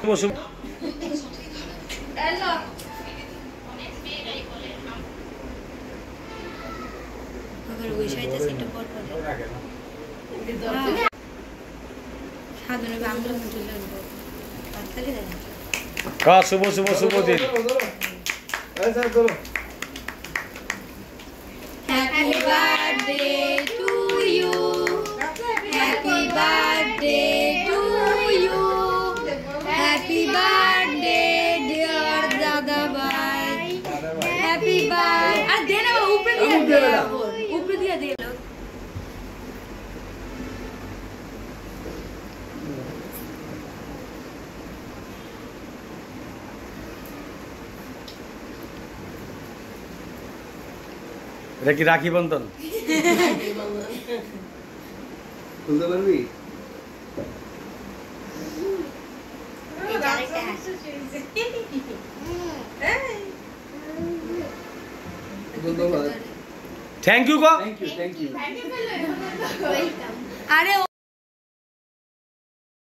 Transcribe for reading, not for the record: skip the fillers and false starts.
বসুন। শুভ শুভ শুভ দিন। Happy birthday to you. Happy birthday to you. Happy birthday dear Dada Bhai. Happy birthday. আর দে না উপরে দিয়ে দে। উপরে দিয়ে দে। এটা কি রাখি বন্ধন? খুলতে পারবি? থ্যাংক ইউ গো। Thank you. আরে